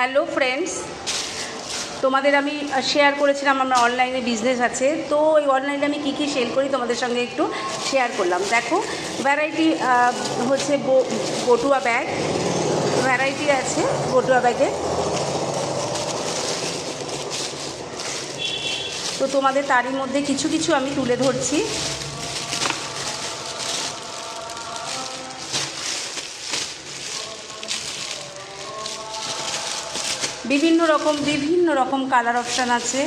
Hello friends, তোমাদের আমি share করেছিলাম আমার অনলাইনে বিজনেস আছে। তো ওই অনলাইনে আমি কী কী সেল করি তোমাদের সঙ্গে একটু শেয়ার করলাম। দেখো, ভ্যারাইটি হচ্ছে বটুয়া ব্যাগ, ভ্যারাইটি আছে বটুয়া ব্যাগে। তো তোমাদের তারই মধ্যে কিছু কিছু আমি তুলে ধরছি। বিভিন্ন রকম কালার অপশান আছে।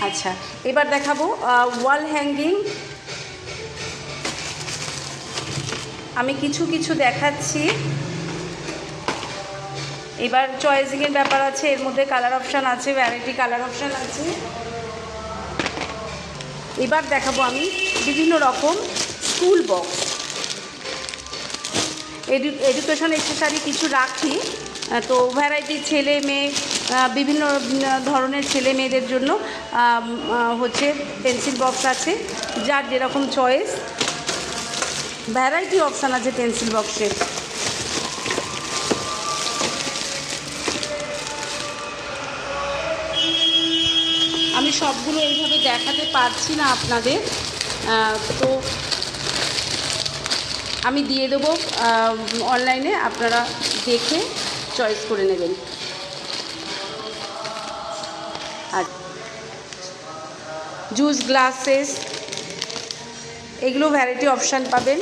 আচ্ছা, এবার দেখাবো ওয়াল হ্যাঙ্গিং। আমি কিছু কিছু দেখাচ্ছি। এবার চয়েসিংয়ের ব্যাপার আছে, এর মধ্যে কালার অপশান আছে, ভ্যারাইটি কালার অপশান আছে। এবার দেখাবো আমি বিভিন্ন রকম স্কুল বক্স, এডুকেশন অ্যাক্সেসরি কিছু রাখি। তো ভ্যারাইটি ছেলে মেয়ে, বিভিন্ন ধরনের ছেলে মেয়েদের জন্য হচ্ছে পেন্সিল বক্স আছে, যার যেরকম চয়েস। ভ্যারাইটি অপশান আছে পেন্সিল বক্সের। আমি সবগুলো এইভাবে দেখাতে পারছি না আপনাদের, তো আমি দিয়ে দেবো অনলাইনে, আপনারা দেখে চয়েস করে নেবেন। আর জুস গ্লাসেস, এগুলো ভ্যারাইটি অপশান পাবেন।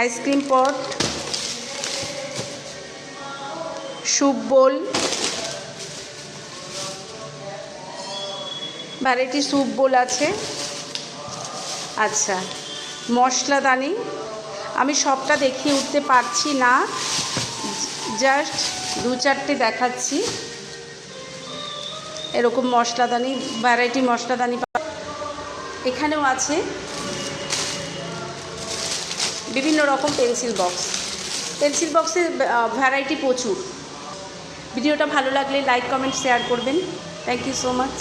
আইসক্রিম পট, স্যুপ বোল, ভ্যারাইটি স্যুপ বোল আছে। আচ্ছা, মশলাদানি, আমি সবটা দেখিয়ে উঠতে পারছি না, জাস্ট দু চারটে দেখাচ্ছি। এরকম মশলাদানি, ভ্যারাইটি মশলাদানি এখানেও আছে। বিভিন্ন রকম পেন্সিল বক্সের ভ্যারাইটি প্রচুর। ভিডিওটা ভালো লাগলে লাইক কমেন্ট শেয়ার করবেন। Thank you so much.